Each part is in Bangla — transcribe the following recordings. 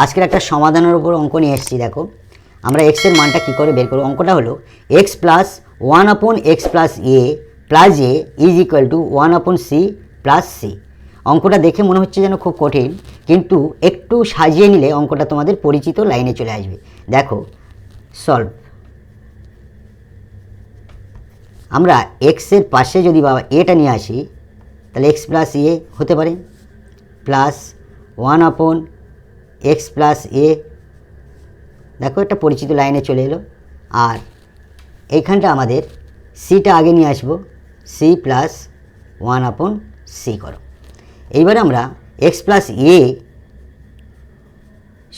আজকের একটা সমাধানের উপর অঙ্ক নিয়ে এসেছি। দেখো আমরা এক্স এর মানটা কী করে বের করব। অঙ্কটা হলো x plus one upon x plus a plus a is equal to one upon c plus c. অঙ্কটা দেখে মনে হচ্ছে যেন খুব কঠিন, কিন্তু একটু সাজিয়ে নিলে অঙ্কটা তোমাদের পরিচিত লাইনে চলে আসবে। দেখো সলভ। আমরা এক্সের পাশে যদি বাবা এটা নিয়ে আসি তাহলে এক্স প্লাস এ হতে পারে, plus one upon x plus A. দেখো একটা পরিচিত লাইনে চলে এলো। আর এইখানটা আমাদের সিটা আগে নিয়ে আসবো, c plus one upon c করো। এইবার আমরা এক্স প্লাস এ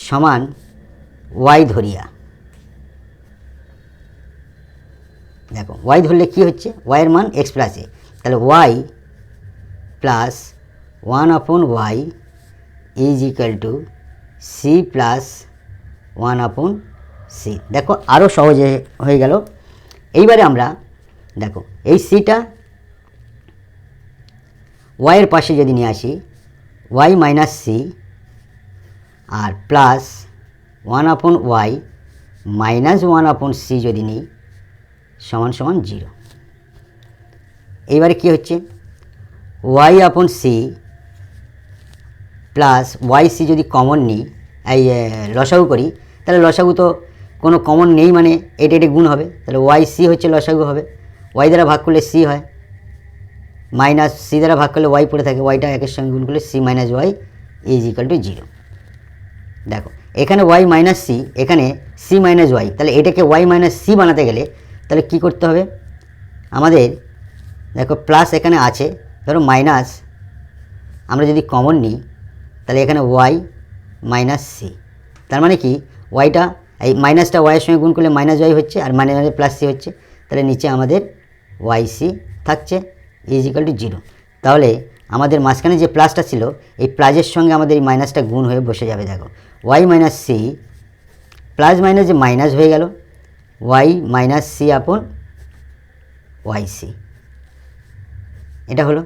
সমান ওয়াই ধরিয়া। দেখো ওয়াই ধরলে কি হচ্ছে, ওয়াইয়ের মান এক্স প্লাস এ, তাহলে y plus one upon y is equal to c plus one upon c. দেখো আরও সহজে হয়ে গেল। এইবারে আমরা দেখো এই সিটা ওয়াইয়ের পাশে যদি নিয়ে আসি, ওয়াই মাইনাস সি আর plus one upon Y minus one upon C যদি নিই সমান সমান জিরো। এইবারে কি হচ্ছে, ওয়াই আপন সি প্লাস ওয়াই সি যদি কমন নিই, এই লসাগু করি, তাহলে লসাগু তো কোনো কমন নেই, মানে এটা এটা গুণ হবে, তাহলে ওয়াই সি হচ্ছে লসাগু হবে। ওয়াই দ্বারা ভাগ করলে সি হয়, মাইনাস সি দ্বারা ভাগ করলে ওয়াই পড়ে থাকে, ওয়াইটা একের সঙ্গে গুণ করলে c minus y is equal to zero. দেখো এখানে ওয়াই মাইনাস সি, এখানে সি মাইনাস ওয়াই, তাহলে এটাকে ওয়াই মাইনাস সি বানাতে গেলে তাহলে কী করতে হবে আমাদের, দেখো প্লাস এখানে আছে, ধরো মাইনাস আমরা যদি কমন নিই তাহলে এখানে ওয়াই মাইনাস সি, তার মানে কি ওয়াইটা এই মাইনাসটা ওয়াইয়ের সঙ্গে গুণ করলে মাইনাস ওয়াই হচ্ছে, আর মানে প্লাস সি হচ্ছে, তাহলে নিচে আমাদের ওয়াই সি থাকছে ইজ ইকাল টু জিরো। তাহলে আমাদের মাঝখানে যে প্লাসটা ছিল এই প্লাসের সঙ্গে আমাদের এই মাইনাসটা গুণ হয়ে বসে যাবে। দেখো y minus c plus minus যে মাইনাস হয়ে গেল, y minus c upon Y c, এটা হলো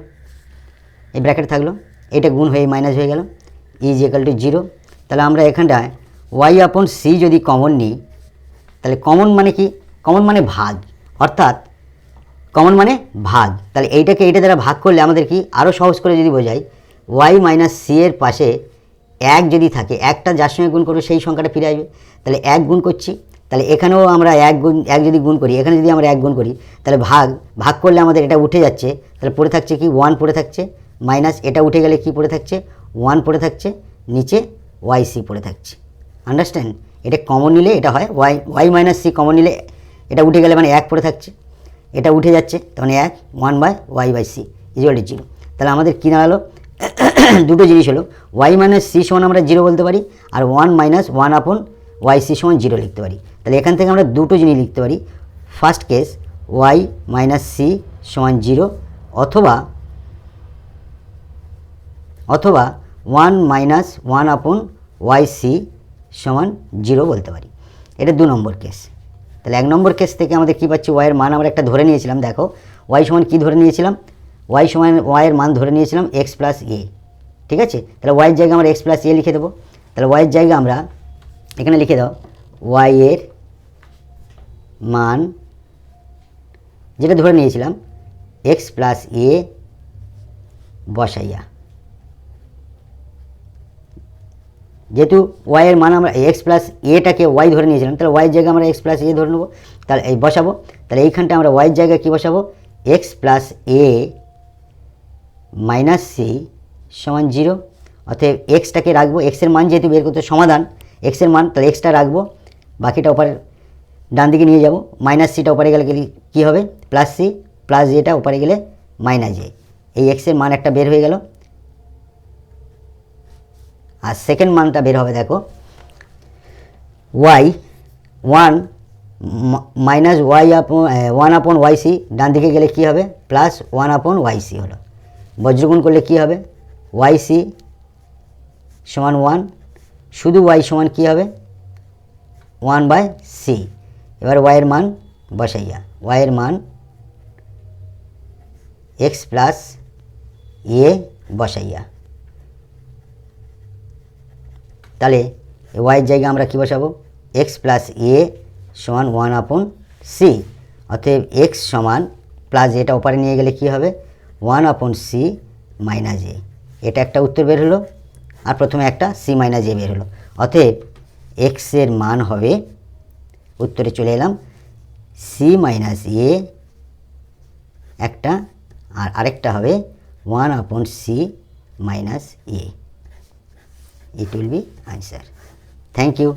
এই ব্র্যাকেট থাকলো, এটা গুণ হয়ে মাইনাস হয়ে গেল ইজ ইকাল টু জিরো। তাহলে আমরা এখানটায় ওয়াই আপন সি যদি কমন নিই, তাহলে কমন মানে কি, কমন মানে ভাগ, অর্থাৎ কমন মানে ভাগ। তাহলে এইটাকে এইটা দ্বারা ভাগ করলে আমাদের কি আরও সহজ করে যদি বোঝাই, ওয়াই মাইনাস সি এর পাশে এক যদি থাকে, একটা যার সঙ্গে গুণ করবে সেই সংখ্যাটা ফিরে আসবে, তাহলে এক গুণ করছি, তাহলে এখানেও আমরা এক যদি গুণ করি, এখানে যদি আমরা এক গুণ করি, তাহলে ভাগ করলে আমাদের এটা উঠে যাচ্ছে, তাহলে পড়ে থাকছে কি ওয়ান পড়ে থাকছে, মাইনাস এটা উঠে গেলে কি পড়ে থাকছে ওয়ান পড়ে থাকছে, নিচে ওয়াই সি পড়ে থাকছে। আন্ডারস্ট্যান্ড? এটা কমন নিলে এটা হয় ওয়াই মাইনাস সি কমন নিলে এটা উঠে গেলে মানে এক পড়ে থাকছে, এটা উঠে যাচ্ছে, তখন এক one by y by c equal to zero. তাহলে আমাদের কী দাঁড়ালো, দুটো জিনিস হলো ওয়াই মাইনাস সি সমান আমরা জিরো বলতে পারি, আর one minus one upon Y C সমান জিরো লিখতে পারি। তাহলে এখান থেকে আমরা দুটো জিনিস লিখতে পারি, first case y minus c সমান জিরো, অথবা one minus one upon Y C সমান জিরো বলতে পারি। এটা 2 নম্বর কেস। তাহলে 1 নম্বর কেস থেকে আমাদের কী পাচ্ছি, ওয়াইয়ের মান আমরা একটা ধরে নিয়েছিলাম। দেখো ওয়াই সমান কী ধরে নিয়েছিলাম, ওয়াইয়ের মান ধরে নিয়েছিলাম এক্স প্লাস এ, ঠিক আছে। তাহলে ওয়াইয়ের জায়গায় আমরা এক্স প্লাস এ লিখে দেবো। তাহলে ওয়াইয়ের জায়গায় আমরা এখানে লিখে দাও ওয়াইয়ের মান যেটা ধরে নিয়েছিলাম এক্স প্লাস এ বসাইয়া, যেহেতু ওয়াইয়ের মান আমরা এক্স প্লাস এটাকে ওয়াই ধরে নিয়েছিলাম, তাহলে ওয়াইয়ের জায়গায় আমরা এক্স প্লাস এ ধরে নেবো, তাহলে এই বসাবো। তাহলে এইখানটা আমরা ওয়াইয়ের জায়গায় কী বসাবো, এক্স প্লাস এ মাইনাস সি সমান জিরো। অতএব এক্সটাকে রাখবো, এক্সের মান যেহেতু বের করতে সমাধান এক্সের মান, তাহলে এক্সটা রাখবো, বাকিটা ওপারে ডান দিকে নিয়ে যাব, মাইনাস সিটা ওপারে গেলে কী হবে প্লাস সি, প্লাস জেটা ওপারে গেলে মাইনাস জে, এই এক্সের মান একটা বের হয়ে গেল। আর সেকেন্ড মানটা বের হবে, দেখো Y one minus one upon Y C, ডান দিকে গেলে কী হবে plus one upon Y C হলো, বজ্রগুণ করলে কী হবে ওয়াই সি সমান ওয়ান, শুধু ওয়াই সমান কী হবে ওয়ান বাই সি। এবার ওয়াইয়ের মান বসাইয়া, ওয়াইয়ের মান এক্স প্লাস এ বসাইয়া, তাহলে ওয়াইয়ের জায়গায় আমরা কী বসাবো, এক্স প্লাস এ সমান 1/c, অতএব এক্স সমান প্লাস এটা ওপারে নিয়ে গেলে কী হবে 1/c মাইনাস এ। এটা একটা উত্তর বের হলো, আর প্রথমে একটা সি মাইনাস এ বের হলো। অতএব এক্সের মান হবে, উত্তরে চলে এলাম, সি মাইনাস এ একটা, আর আরেকটা হবে 1/c minus a. It will be answer. Thank you.